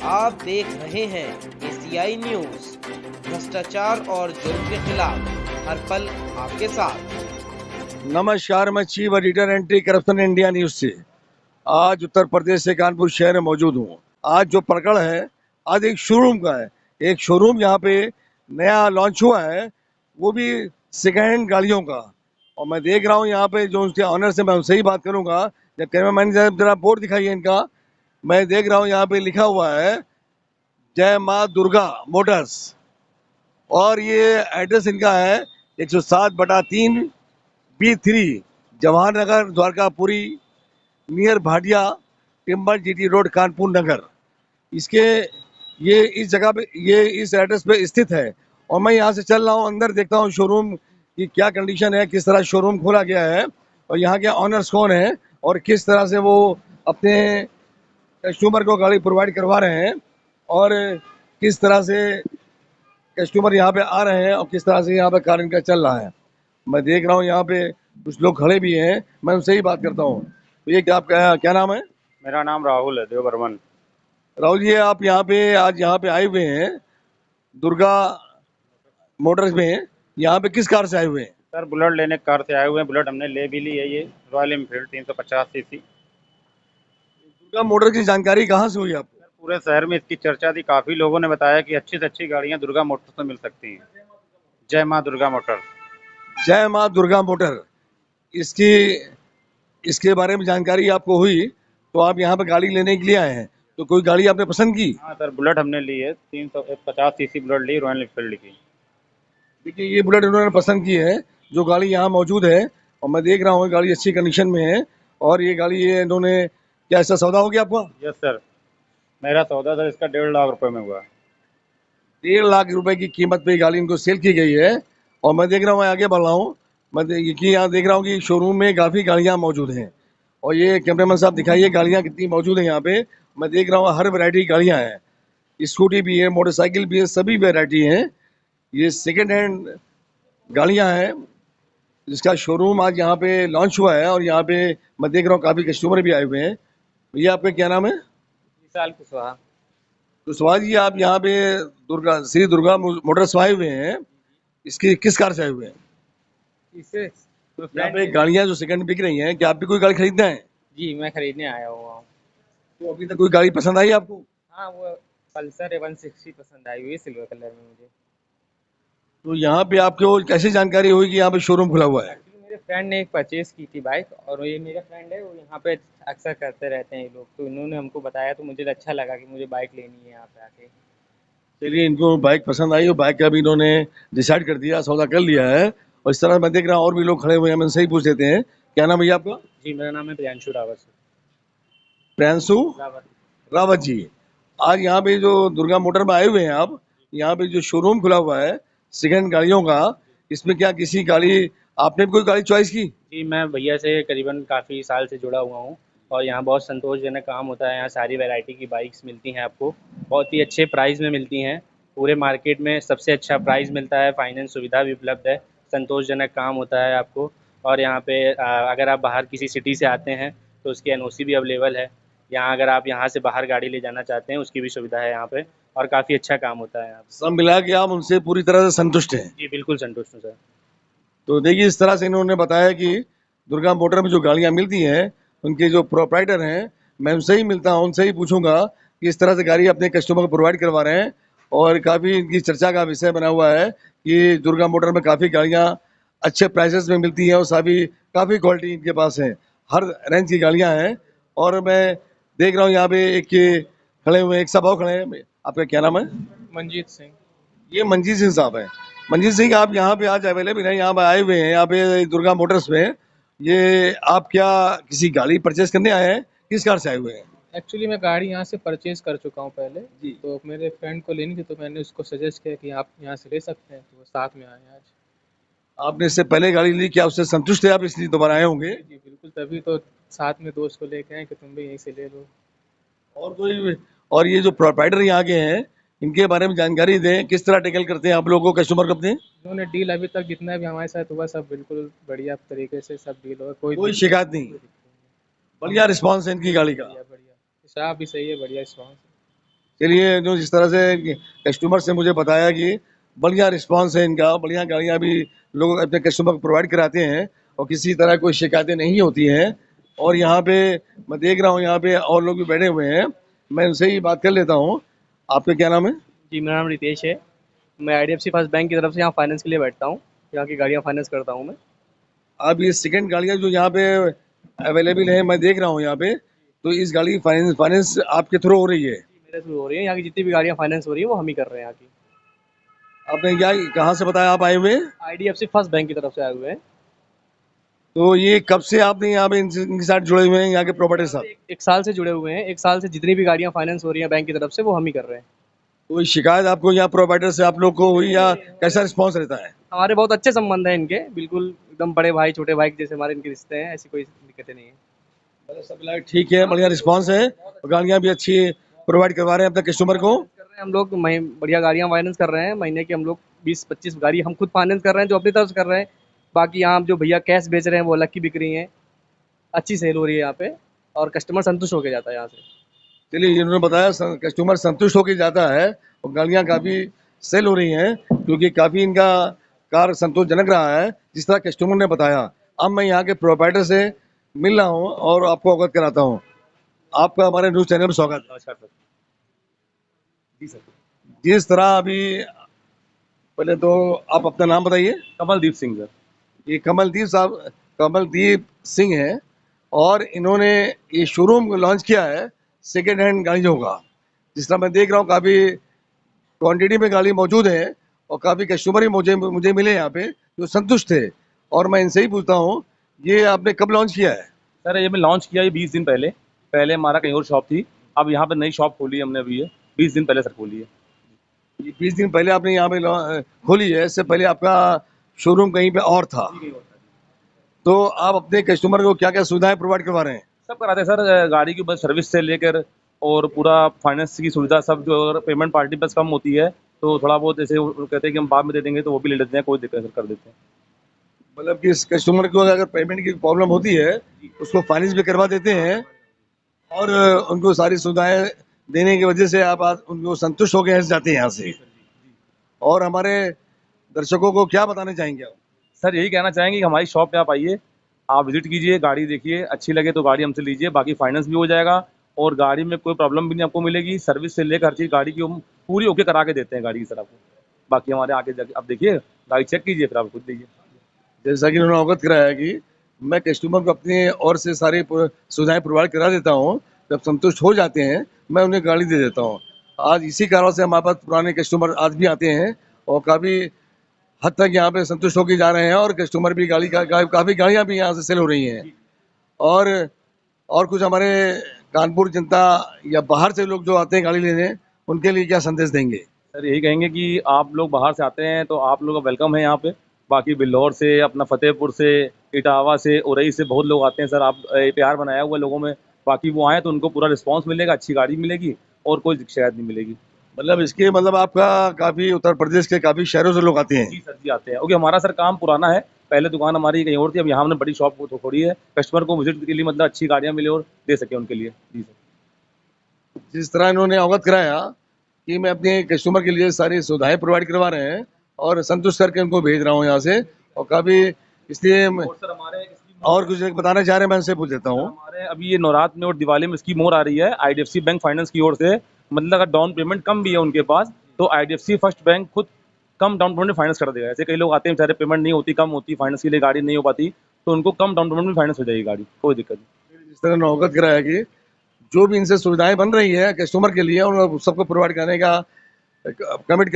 आप देख रहे हैं एसीआई न्यूज, भ्रष्टाचार और जुर्म के खिलाफ हर पल आपके साथ। नमस्कार, मैं chief editor anti corruption India news से आज उत्तर प्रदेश से कानपुर शहर में मौजूद हूँ। आज जो प्रकरण है, आज एक शोरूम का है। एक शोरूम यहाँ पे नया लॉन्च हुआ है, वो भी सेकेंड हैंड गाड़ियों का। और मैं देख रहा हूँ यहाँ पे जो उसके ऑनर से मैं उनसे ही बात करूंगा। जब कैमरा मैन जरा बोर्ड दिखाइए इनका। मैं देख रहा हूँ यहाँ पे लिखा हुआ है जय माँ दुर्गा मोटर्स, और ये एड्रेस इनका है 107/3 B3 Jawahar Nagar Dwarkapuri near Bhatia timber GT road Kanpur Nagar. इसके ये इस जगह पे ये इस एड्रेस पे स्थित है। और मैं यहाँ से चल रहा हूँ, अंदर देखता हूँ शोरूम की क्या कंडीशन है, किस तरह शोरूम खोला गया है और यहाँ के ऑनर्स कौन है और किस तरह से वो अपने कस्टमर को गाड़ी प्रोवाइड करवा रहे हैं और किस तरह से कस्टमर यहाँ पे आ रहे हैं और किस तरह से यहाँ पे कार्य इनका चल रहा है। मैं देख रहा हूँ यहाँ पे कुछ लोग खड़े भी हैं, मैं उनसे ही बात करता हूँ। तो ये क्या नाम है? मेरा नाम राहुल है, देव बर्मन। राहुल जी, आप यहाँ पे आज यहाँ पे आए हुए हैं दुर्गा मोटर्स में, यहाँ पे किस कार से आए हुए हैं? सर, बुलेट लेने कार से आए हुए हैं। बुलेट हमने ले भी ली है, ये royal Enfield 350 CC. Durga motor की जानकारी कहाँ से हुई आपको? सर, पूरे शहर में इसकी चर्चा थी, काफ़ी लोगों ने बताया कि अच्छी से अच्छी गाड़ियाँ दुर्गा मोटर्स में मिल सकती हैं। जय माँ दुर्गा मोटर। जय माँ दुर्गा मोटर, इसकी इसके बारे में जानकारी आपको हुई तो आप यहाँ पे गाड़ी लेने के लिए आए हैं। तो कोई गाड़ी आपने पसंद की? हाँ सर, बुलेट हमने ली है, 350 सीसी बुलेट ली, रॉयल एनफील्ड की। देखिए, ये बुलेट उन्होंने पसंद की है जो गाड़ी यहाँ मौजूद है, और मैं देख रहा हूँ गाड़ी अच्छी कंडीशन में है। और ये गाड़ी ये इन्होंने, क्या ऐसा सौदा हो गया आपका? यस सर, मेरा सौदा सर इसका 1.5 लाख रुपए में हुआ। 1.5 लाख रुपए की कीमत पे गाड़ी इनको सेल की गई है। और मैं देख रहा हूँ, मैं आगे बढ़ रहा हूँ, यहाँ देख रहा हूँ कि शोरूम में काफ़ी गाड़ियाँ मौजूद हैं। और ये कैमरामैन साहब दिखाइए गाड़ियाँ कितनी मौजूद हैं यहाँ पे। मैं देख रहा हूँ हर वैरायटी की गाड़ियाँ हैं, स्कूटी भी है, मोटरसाइकिल भी है, सभी वैरायटी हैं। ये सेकेंड हैंड गाड़ियाँ हैं जिसका शोरूम आज यहाँ पे लॉन्च हुआ है। और यहाँ पे मैं देख रहा हूँ काफ़ी कस्टमर भी आए हुए हैं। भैया, आपका क्या नाम है? विशाल कुशवाहा। तो सुभाष जी, आप यहाँ पे श्री दुर्गा मोटर्स आए हुए हैं, इसकी किस कार से आए हुए हैं? इससे यहाँ पे गाड़ियाँ जो सेकंड बिक रही हैं, क्या आप भी कोई गाड़ी खरीदना है? जी, मैं खरीदने आया हुआ हूँ। तो अभी तक कोई गाड़ी पसंद आई आपको? हाँ, वो पल्सर 160 पसंद आई हुई है, सिल्वर कलर में मुझे। तो यहाँ पे आपको कैसे जानकारी हुई कि यहाँ पे शोरूम खुला हुआ है? एक्चुअली मेरे फ्रेंड ने एक परचेज़ की थी बाइक, और ये मेरा फ्रेंड है, वो यहाँ पे अक्सर करते रहते हैं ये लोग, तो इन्होंने हमको बताया तो मुझे अच्छा लगा कि मुझे बाइक लेनी है यहाँ पे आके। चलिए, इनको बाइक पसंद आई और बाइक का भी इन्होंने डिसाइड कर दिया, सौदा कर लिया है। और इस तरह मैं देख रहा हूँ और भी लोग खड़े हुए हैं, मैं सही पूछ देते हैं। क्या नाम है भैया आपका? जी, मेरा नाम है प्रियांशु रावत। प्रियांशु रावत। रावत जी, आज यहाँ पे जो दुर्गा मोटर में आए हुए हैं आप, यहाँ पे जो शोरूम खुला हुआ है सेकंड गाड़ियों का, इसमें क्या किसी गाड़ी आपने भी कोई गाड़ी चॉइस की? जी, मैं भैया से करीबन काफ़ी साल से जुड़ा हुआ हूँ, और यहाँ बहुत संतोषजनक काम होता है। यहाँ सारी वैरायटी की बाइक्स मिलती हैं आपको, बहुत ही अच्छे प्राइस में मिलती हैं। पूरे मार्केट में सबसे अच्छा प्राइस मिलता है, फाइनेंस सुविधा भी उपलब्ध है, संतोषजनक काम होता है आपको। और यहाँ पे अगर आप बाहर किसी सिटी से आते हैं तो उसकी एनओसी भी अवेलेबल है। यहाँ अगर आप यहाँ से बाहर गाड़ी ले जाना चाहते हैं, उसकी भी सुविधा है यहाँ पे, और काफ़ी अच्छा काम होता है यहाँ पे। सब मिला के आप उनसे पूरी तरह से संतुष्ट हैं? जी, बिल्कुल संतुष्ट हूँ सर। तो देखिए, इस तरह से इन्होंने बताया कि दुर्गा मोटर में जो गाड़ियाँ मिलती हैं, उनके जो प्रोप्राइटर हैं, मैं उनसे ही मिलता हूँ, उनसे ही पूछूंगा कि इस तरह से गाड़ी अपने कस्टमर को प्रोवाइड करवा रहे हैं। और काफ़ी इनकी चर्चा का विषय बना हुआ है कि दुर्गा मोटर में काफ़ी गाड़ियाँ अच्छे प्राइसेस में मिलती हैं और सभी काफ़ी क्वालिटी इनके पास है, हर रेंज की गाड़ियाँ हैं। और मैं देख रहा हूँ यहाँ पे एक खड़े हुए, एक सभाओ खड़े हैं। आपका क्या नाम है? मंजीत सिंह। ये मंजीत सिंह साहब हैं। मंजीत सिंह, आप यहाँ पे आज अवेलेबल हैं, यहाँ पे आए हुए हैं यहाँ पे दुर्गा मोटर्स में। ये आप क्या किसी गाड़ी परचेज करने आए हैं, किस कार से आए हुए हैं? एक्चुअली मैं गाड़ी यहाँ से परचेज़ कर चुका हूँ पहले, जी। तो मेरे फ्रेंड को लेनी थी, तो मैंने उसको सजेस्ट किया कि आप यहाँ से ले सकते हैं, तो वो साथ में आए हैं आज। आपने इससे पहले गाड़ी ली, क्या उससे संतुष्ट है आप, इसलिए दोबारा आए होंगे? जी बिल्कुल, तभी तो साथ में दोस्त को लेके आए कि तुम भी यहीं से ले लो। और कोई, और ये जो प्रोप्राइटर यहाँ के हैं, इनके बारे में जानकारी दें, किस तरह टेकल करते हैं आप लोगों को, कस्टमर को अपने? इन्होंने डील अभी तक जितना भी हमारे साथ हुआ, सब बिल्कुल बढ़िया तरीके से सब डील हुआ, कोई शिकायत नहीं, बढ़िया रिस्पॉन्स है इनकी गाड़ी का। बढ़िया बढ़िया, स्टाफ भी सही है, बढ़िया रिस्पॉन्स है। चलिए, जो जिस तरह से कस्टमर से मुझे बताया कि बढ़िया रिस्पांस है इनका, बढ़िया गाड़ियाँ भी लोग अपने कस्टमर को प्रोवाइड कराते हैं और किसी तरह कोई शिकायतें नहीं होती हैं। और यहाँ पे मैं देख रहा हूँ, यहाँ पे और लोग भी बैठे हुए हैं, मैं उनसे ही बात कर लेता हूँ। आपका क्या नाम है? जी, मेरा नाम रितेश है। मैं आईडीएफसी फर्स्ट बैंक की तरफ से यहाँ फाइनेंस के लिए बैठता हूँ। यहाँ की गाड़ियाँ फाइनेंस करता हूँ मैं। अब ये सेकंड गाड़ियाँ जो यहाँ पे अवेलेबल है, मैं देख रहा हूँ यहाँ पे, तो इस गाड़ी की फाइनेंस आपके थ्रू हो रही है? मेरे थ्रू हो रही है। यहाँ की जितनी भी गाड़ियाँ फाइनेंस हो रही है वो हम ही कर रहे हैं यहाँ की। आपने क्या, कहाँ से बताया आप आए हुए हैं? आईडीएफसी फर्स्ट बैंक की तरफ से आए हुए हैं। तो ये कब से आपने यहाँ पे इनके साथ जुड़े हुए हैं, यहाँ के प्रॉपर्टी के साथ? एक साल से जुड़े हुए हैं। एक साल से जितनी भी गाड़ियाँ फाइनेंस हो रही हैं बैंक की तरफ से वो हम ही कर रहे हैं। कोई शिकायत आपको यहाँ प्रोवाइडर से आप लोग को हुई या कैसा रिस्पांस रहता है? हमारे बहुत अच्छे संबंध हैं इनके, बिल्कुल एकदम बड़े भाई छोटे भाई जैसे हमारे इनके रिश्ते हैं। ऐसी कोई दिक्कतें नहीं है। मतलब सब मिला के ठीक है, बढ़िया रिस्पांस है और गाड़ियाँ भी अच्छी प्रोवाइड करवा रहे हैं अपने कस्टमर को। कर रहे हैं हम लोग, बढ़िया गाड़ियाँ फाइनेंस कर रहे हैं। महीने की हम लोग 20-25 गाड़ी हम खुद फाइनेंस कर रहे हैं जो अपनी तरफ से कर रहे हैं। बाकी यहाँ जो भैया कैश बेच रहे हैं वो अलग की बिक रही हैं। अच्छी सेल हो रही है यहाँ पे और कस्टमर संतुष्ट होकर जाता है यहाँ से। चलिए, इन्होंने बताया कस्टमर संतुष्ट होकर जाता है और गाड़ियाँ काफ़ी सेल हो रही हैं क्योंकि काफ़ी इनका कार संतोषजनक रहा है जिस तरह कस्टमर ने बताया। अब मैं यहाँ के प्रोवाइडर से मिल रहा हूँ और आपको अवगत कराता हूँ। आपका हमारे न्यूज़ चैनल में स्वागत है। नमस्कार सर। जी सर। जिस तरह अभी, पहले तो आप अपना नाम बताइए। कमलदीप सिंह सर। ये कमलदीप सिंह है और इन्होंने ये शोरूम लॉन्च किया है सेकेंड हैंड गाड़ियों का। जिस तरह मैं देख रहा हूँ काफ़ी क्वांटिटी में गाड़ी मौजूद है और काफ़ी कस्टमर ही मुझे मिले यहाँ पे जो संतुष्ट थे। और मैं इनसे ही पूछता हूँ, ये आपने कब लॉन्च किया है? सर ये मैं लॉन्च किया ये 20 दिन पहले। पहले हमारा कहीं और शॉप थी, अब यहाँ पे नई शॉप खोली है हमने अभी। ये 20 दिन पहले सर खोली है। ये 20 दिन पहले आपने यहाँ पे खोली है, इससे पहले आपका शोरूम कहीं पे और था। तो आप अपने कस्टमर को क्या क्या सुविधाएं प्रोवाइड करवा रहे हैं? सब कराते हैं सर, गाड़ी की बस सर्विस से लेकर और पूरा फाइनेंस की सुविधा सब। जो अगर पेमेंट पार्टी बस कम होती है तो थोड़ा बहुत जैसे वो कहते हैं कि हम बाद में दे देंगे तो वो भी ले लेते हैं, कोई दिक्कत सर कर देते हैं। मतलब कि इस कस्टमर को अगर पेमेंट की प्रॉब्लम होती है उसको फाइनेंस भी करवा देते हैं और उनको सारी सुविधाएं देने की वजह से आप उनको संतुष्ट होकर जाते हैं यहाँ से। और हमारे दर्शकों को क्या बताना चाहेंगे आप? सर यही कहना चाहेंगे कि हमारी शॉप पे आप आइए, आप विजिट कीजिए, गाड़ी देखिए, अच्छी लगे तो गाड़ी हमसे लीजिए। बाकी फाइनेंस भी हो जाएगा और गाड़ी में कोई प्रॉब्लम भी नहीं आपको मिलेगी। सर्विस से लेकर हर चीज़ गाड़ी की हम पूरी ओके करा के देते हैं गाड़ी की सर आपको। बाकी हमारे आगे जाके आप देखिए, गाड़ी चेक कीजिए, फिर आप खुद लीजिए। जैसा कि उन्होंने अवगत कराया कि मैं कस्टमर को अपनी ओर से सारी सुविधाएं प्रोवाइड करा देता हूं, जब संतुष्ट हो जाते हैं मैं उन्हें गाड़ी दे देता हूं। आज इसी कारण से हमारे पास पुराने कस्टमर आज भी आते हैं और काफ़ी हद तक यहाँ पे संतुष्ट होकर जा रहे हैं और कस्टमर भी काफ़ी गाड़ियाँ भी यहाँ से सेल हो रही हैं। और कुछ हमारे कानपुर जनता या बाहर से लोग जो आते हैं गाड़ी लेने, उनके लिए क्या संदेश देंगे? सर यही कहेंगे कि आप लोग बाहर से आते हैं तो आप लोग का वेलकम है यहाँ पे। बाकी बिल्लौर से, अपना फतेहपुर से, इटावा से, उरई से बहुत लोग आते हैं सर। आप प्यार बनाया हुआ लोगों में। बाकी वो आए तो उनको पूरा रिस्पांस मिलेगा, अच्छी गाड़ी मिलेगी और कोई शिकायत नहीं मिलेगी। मतलब इसके मतलब आपका काफ़ी उत्तर प्रदेश के काफ़ी शहरों से लोग आते हैं? जी सर जी आते हैं, क्योंकि हमारा सर काम पुराना है। पहले दुकान हमारी कहीं और थी, अब यहाँ हमने बड़ी शॉप को खोली है। कस्टमर को विजिट के लिए मतलब अच्छी गाड़ियाँ मिले और दे सके उनके लिए। जी सर। जिस तरह इन्होंने अवगत कराया कि मैं अपने कस्टमर के लिए सारी सुविधाएं प्रोवाइड करवा रहे हैं और संतुष्ट करके उनको भेज रहा हूँ यहाँ से। और काफ़ी इसलिए और सर हमारे और कुछ बताना चाह रहे हैं, मैं उनसे पूछ देता हूँ। हमारे अभी ये नवरात्र में और दिवाली में स्कीम और आ रही है आईडीएफसी बैंक फाइनेंस की ओर से। मतलब अगर डाउन पेमेंट कम भी है उनके पास तो आईडीएफसी फर्स्ट बैंक खुद कम डाउन पेमेंट में फाइनेंस कर देगा। ऐसे कई लोग आते हैं बेचारे, पेमेंट नहीं होती, कम होती, फाइनेंस के लिए गाड़ी नहीं हो पाती, तो उनको कम डाउन पेमेंट में फाइनेंस हो जाएगी गाड़ी, कोई दिक्कत नहीं। जिस तरह इन्होंने अवगत कराया कि जो भी इनसे सुविधाएं बन रही है कस्टमर के लिए उन सबको प्रोवाइड करने का कमिटमेंट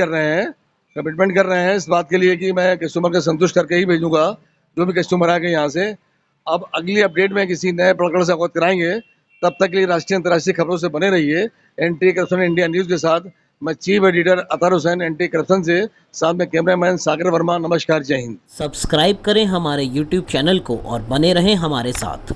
कर रहे हैं इस बात के लिए कि मैं कस्टमर को संतुष्ट करके ही भेजूंगा जो भी कस्टमर आएंगे यहाँ से। अब अगली अपडेट में किसी नए प्रकरण से अवगत कराएंगे। तब तक के लिए राष्ट्रीय अंतर्राष्ट्रीय खबरों से बने रहिए एंटी करप्शन इंडिया न्यूज़ के साथ। मैं chief editor Athar Hussain anti corruption से, साथ में कैमरामैन सागर वर्मा। नमस्कार, जय हिंद। सब्सक्राइब करें हमारे YouTube चैनल को और बने रहें हमारे साथ।